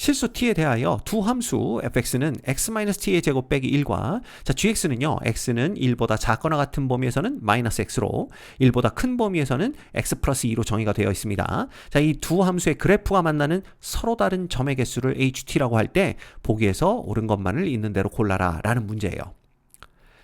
실수 t에 대하여 두 함수 fx는 x-t의 제곱 빼기 1과 자 gx는요 x는 1보다 작거나 같은 범위에서는 마이너스 x로 1보다 큰 범위에서는 x 플러스 2로 정의가 되어 있습니다. 자, 이 두 함수의 그래프가 만나는 서로 다른 점의 개수를 ht라고 할 때 보기에서 옳은 것만을 있는 대로 골라라 라는 문제예요.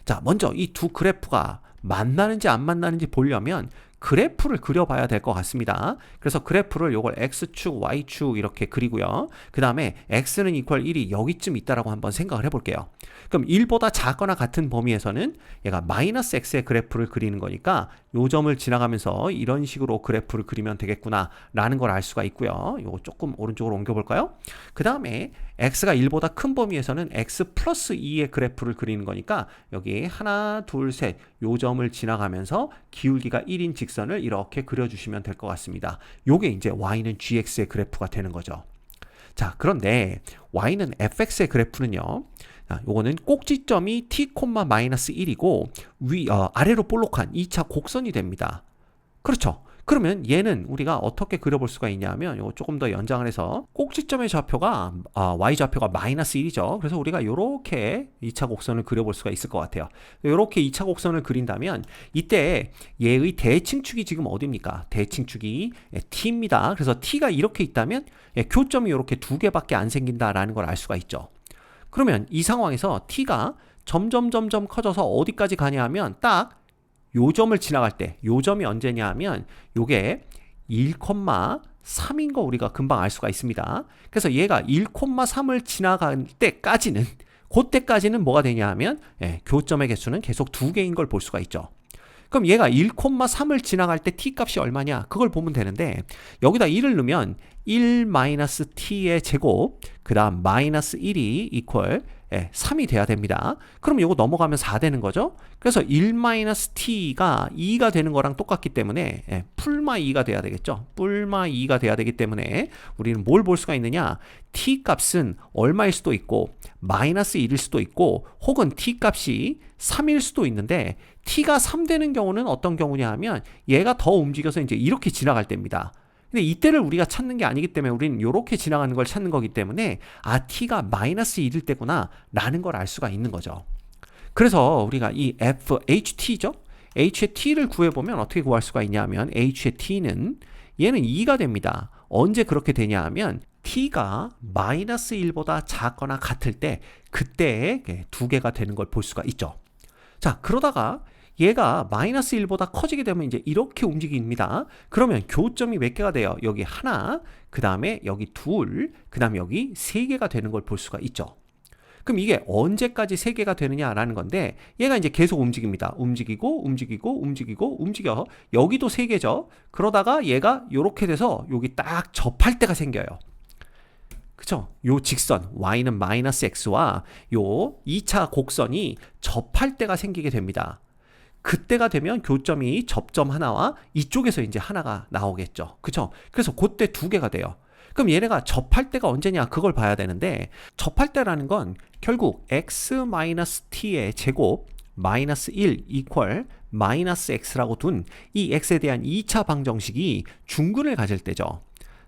자, 먼저 이 두 그래프가 만나는지 안 만나는지 보려면 그래프를 그려봐야 될 것 같습니다. 그래서 그래프를 요걸 x축, y축 이렇게 그리고요. 그 다음에 x는 이퀄 1이 여기쯤 있다라고 한번 생각을 해볼게요. 그럼 1보다 작거나 같은 범위에서는 얘가 마이너스 x의 그래프를 그리는 거니까 요 점을 지나가면서 이런 식으로 그래프를 그리면 되겠구나 라는 걸 알 수가 있고요. 요거 조금 오른쪽으로 옮겨볼까요? 그 다음에 x가 1보다 큰 범위에서는 x 플러스 2의 그래프를 그리는 거니까 여기 하나, 둘, 셋 요 점을 지나가면서 기울기가 1인 직선을 이렇게 그려주시면 될 것 같습니다. 요게 이제 y는 gx의 그래프가 되는 거죠. 자, 그런데 y는 fx의 그래프는요. 요거는 꼭지점이 t, 마이너스 1이고 아래로 볼록한 2차 곡선이 됩니다. 그렇죠. 그러면 얘는 우리가 어떻게 그려볼 수가 있냐면 요거 조금 더 연장을 해서 꼭지점의 좌표가 y좌표가 마이너스 1이죠. 그래서 우리가 요렇게 2차 곡선을 그려볼 수가 있을 것 같아요. 요렇게 2차 곡선을 그린다면 이때 얘의 대칭축이 지금 어디입니까? 대칭축이 t입니다. 그래서 t가 이렇게 있다면 교점이 요렇게 두 개밖에 안 생긴다라는 걸 알 수가 있죠. 그러면 이 상황에서 t가 점점 커져서 어디까지 가냐 하면 딱 요 점을 지나갈 때, 요 점이 언제냐 하면 요게 1,3인 거 우리가 금방 알 수가 있습니다. 그래서 얘가 1,3을 지나갈 때까지는 그때까지는 뭐가 되냐 하면 교점의 개수는 계속 두 개인 걸 볼 수가 있죠. 그럼 얘가 1,3을 지나갈 때 t 값이 얼마냐? 그걸 보면 되는데 여기다 1을 넣으면 1-t의 제곱 그 다음 마이너스 1이 이퀄 3이 돼야 됩니다. 그럼 이거 넘어가면 4 되는 거죠. 그래서 1-t가 2가 되는 거랑 똑같기 때문에 풀마 2가 돼야 되겠죠. 뿔마 2가 돼야 되기 때문에 우리는 뭘 볼 수가 있느냐? t 값은 얼마일 수도 있고 마이너스 1일 수도 있고 혹은 t 값이 3일 수도 있는데 t가 3 되는 경우는 어떤 경우냐 하면 얘가 더 움직여서 이제 이렇게 지나갈 때입니다. 근데 이때를 우리가 찾는 게 아니기 때문에 우리는 이렇게 지나가는 걸 찾는 거기 때문에 t가 마이너스 1일 때구나 라는 걸 알 수가 있는 거죠. 그래서 우리가 이 ht죠? h의 t를 구해보면 어떻게 구할 수가 있냐 하면 h의 t는 얘는 2가 됩니다. 언제 그렇게 되냐 하면 t가 마이너스 1보다 작거나 같을 때 그때 두 개가 되는 걸 볼 수가 있죠. 자, 그러다가 얘가 마이너스 1보다 커지게 되면 이제 이렇게 움직입니다. 그러면 교점이 몇 개가 돼요? 여기 하나, 그 다음에 여기 둘, 그 다음에 여기 세 개가 되는 걸 볼 수가 있죠. 그럼 이게 언제까지 세 개가 되느냐라는 건데 얘가 이제 계속 움직입니다. 움직여. 여기도 세 개죠. 그러다가 얘가 이렇게 돼서 여기 딱 접할 때가 생겨요. 그쵸? 요 직선 y는 마이너스 x와 요 2차 곡선이 접할 때가 생기게 됩니다. 그때가 되면 교점이 접점 하나와 이쪽에서 이제 하나가 나오겠죠. 그쵸? 그래서 그때 두 개가 돼요. 그럼 얘네가 접할 때가 언제냐 그걸 봐야 되는데 접할 때라는 건 결국 x-t의 제곱 마이너스 1 이퀄 마이너스 x라고 둔 이 x에 대한 2차 방정식이 중근을 가질 때죠.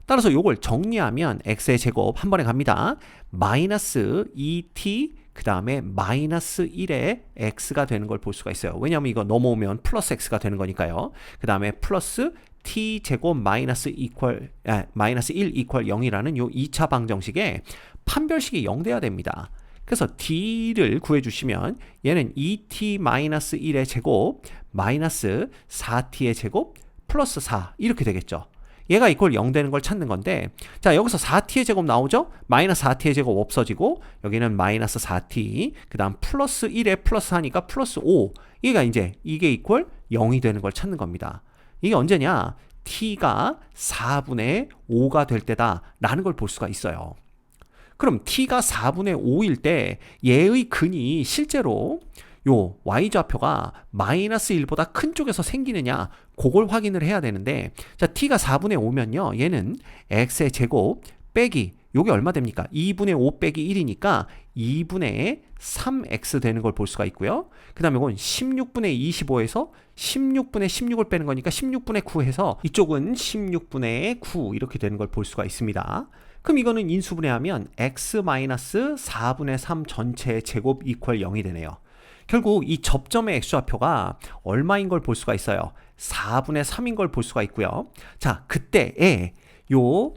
따라서 이걸 정리하면 x의 제곱 한 번에 갑니다. 마이너스 2t 그 다음에 마이너스 1의 x가 되는 걸 볼 수가 있어요. 왜냐하면 이거 넘어오면 플러스 x가 되는 거니까요. 그 다음에 플러스 t제곱 마이너스 1 이퀄 0이라는 요 2차 방정식에 판별식이 0 돼야 됩니다. 그래서 d를 구해주시면 얘는 2t-1의 제곱 마이너스 4t의 제곱 플러스 4 이렇게 되겠죠. 얘가 이퀄 0 되는 걸 찾는 건데 자 여기서 4t의 제곱 나오죠? 마이너스 4t의 제곱 없어지고 여기는 마이너스 4t 그 다음 플러스 1에 플러스 하니까 플러스 5 이게 이퀄 0이 되는 걸 찾는 겁니다. 이게 언제냐? t가 4분의 5가 될 때다 라는 걸 볼 수가 있어요. 그럼 t가 4분의 5일 때 얘의 근이 실제로 요 y좌표가 마이너스 1보다 큰 쪽에서 생기느냐 그걸 확인을 해야 되는데 자 t가 4분의 5면요 얘는 x의 제곱 빼기 요게 얼마 됩니까? 2분의 5 빼기 1이니까 2분의 3x 되는 걸 볼 수가 있고요. 그 다음에 이건 16분의 25에서 16분의 16을 빼는 거니까 16분의 9 해서 이쪽은 16분의 9 이렇게 되는 걸 볼 수가 있습니다. 그럼 이거는 인수분해하면 x-4분의 3 전체의 제곱 이퀄 0이 되네요. 결국 이 접점의 x좌표가 얼마인 걸 볼 수가 있어요. 4분의 3인 걸 볼 수가 있고요. 자, 그때에 요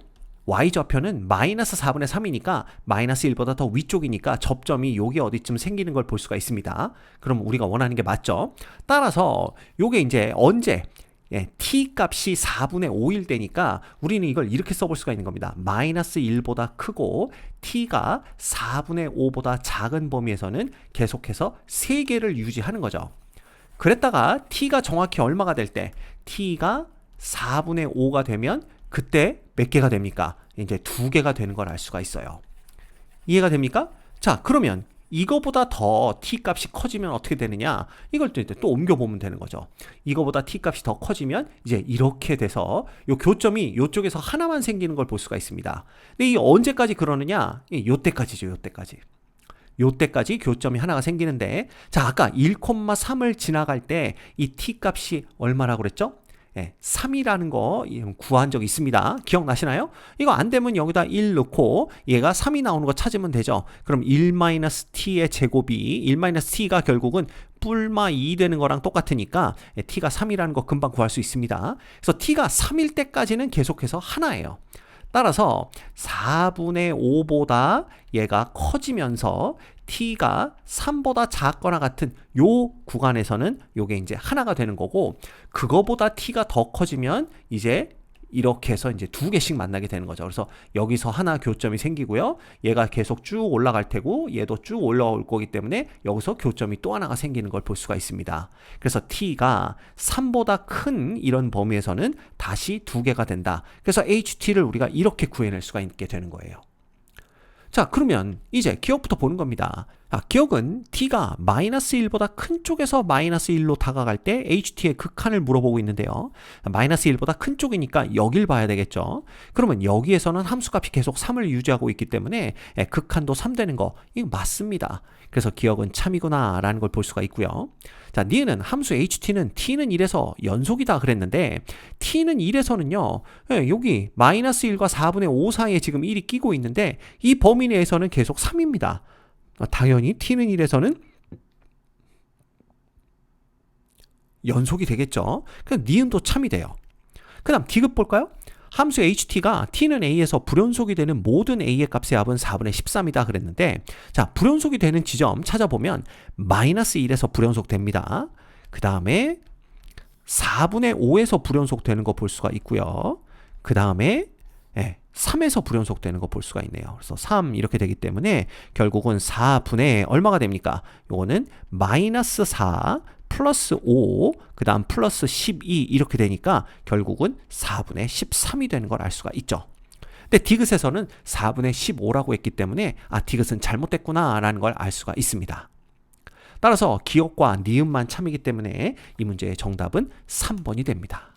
y좌표는 마이너스 4분의 3이니까 마이너스 1보다 더 위쪽이니까 접점이 여기 어디쯤 생기는 걸 볼 수가 있습니다. 그럼 우리가 원하는 게 맞죠? 따라서 요게 이제 언제 t 값이 4분의 5일 때니까 우리는 이걸 이렇게 써볼 수가 있는 겁니다. 마이너스 1보다 크고 t가 4분의 5보다 작은 범위에서는 계속해서 3개를 유지하는 거죠. 그랬다가 t가 정확히 얼마가 될 때 t가 4분의 5가 되면 그때 몇 개가 됩니까? 이제 2개가 되는 걸 알 수가 있어요. 이해가 됩니까? 자, 그러면 이거보다 더 t 값이 커지면 어떻게 되느냐? 이걸 또 옮겨보면 되는 거죠. 이거보다 t 값이 더 커지면 이제 이렇게 돼서 요 교점이 이쪽에서 하나만 생기는 걸 볼 수가 있습니다. 근데 이 언제까지 그러느냐? 요때까지죠, 요때까지. 요때까지 교점이 하나가 생기는데, 자, 아까 1,3을 지나갈 때 이 t 값이 얼마라고 그랬죠? 3이라는 거 구한 적 있습니다. 기억나시나요? 이거 안 되면 여기다 1 넣고 얘가 3이 나오는 거 찾으면 되죠. 그럼 1-t의 제곱이 1-t가 결국은 뿔마 2 되는 거랑 똑같으니까 t가 3이라는 거 금방 구할 수 있습니다. 그래서 t가 3일 때까지는 계속해서 하나예요. 따라서 4분의 5보다 얘가 커지면서 t가 3보다 작거나 같은 요 구간에서는 요게 이제 하나가 되는 거고, 그거보다 t가 더 커지면 이제 이렇게 해서 이제 2개씩 만나게 되는 거죠. 그래서 여기서 하나 교점이 생기고요. 얘가 계속 쭉 올라갈 테고 얘도 쭉 올라올 거기 때문에 여기서 교점이 또 하나가 생기는 걸 볼 수가 있습니다. 그래서 t가 3보다 큰 이런 범위에서는 다시 2개가 된다. 그래서 ht를 우리가 이렇게 구해낼 수가 있게 되는 거예요. 자, 그러면 이제 기억부터 보는 겁니다. 기억은 t가 마이너스 1보다 큰 쪽에서 마이너스 1로 다가갈 때 ht의 극한을 물어보고 있는데요. 마이너스 1보다 큰 쪽이니까 여길 봐야 되겠죠. 그러면 여기에서는 함수값이 계속 3을 유지하고 있기 때문에 극한도 3 되는 거, 이거 맞습니다. 그래서 기억은 참이구나 라는 걸 볼 수가 있고요. 자, 니은은 함수 ht는 t는 1에서 연속이다 그랬는데 t는 1에서는요, 여기 마이너스 1과 4분의 5 사이에 지금 1이 끼고 있는데 이 범위 내에서는 계속 3입니다. 당연히 t는 1에서는 연속이 되겠죠. 그럼 니은도 참이 돼요. 그 다음 디귿 볼까요? 함수 ht가 t는 a에서 불연속이 되는 모든 a의 값의 합은 4분의 13이다 그랬는데, 자, 불연속이 되는 지점 찾아보면 마이너스 1에서 불연속 됩니다. 그 다음에 4분의 5에서 불연속 되는 거 볼 수가 있고요. 그 다음에 3에서 불연속 되는 거 볼 수가 있네요. 그래서 3 이렇게 되기 때문에 결국은 4분의 얼마가 됩니까? 요거는 마이너스 4 플러스 5, 그 다음 플러스 12 이렇게 되니까 결국은 4분의 13이 되는 걸 알 수가 있죠. 근데 디귿에서는 4분의 15라고 했기 때문에 디귿은 잘못됐구나 라는 걸 알 수가 있습니다. 따라서 기억과 니은만 참이기 때문에 이 문제의 정답은 3번이 됩니다.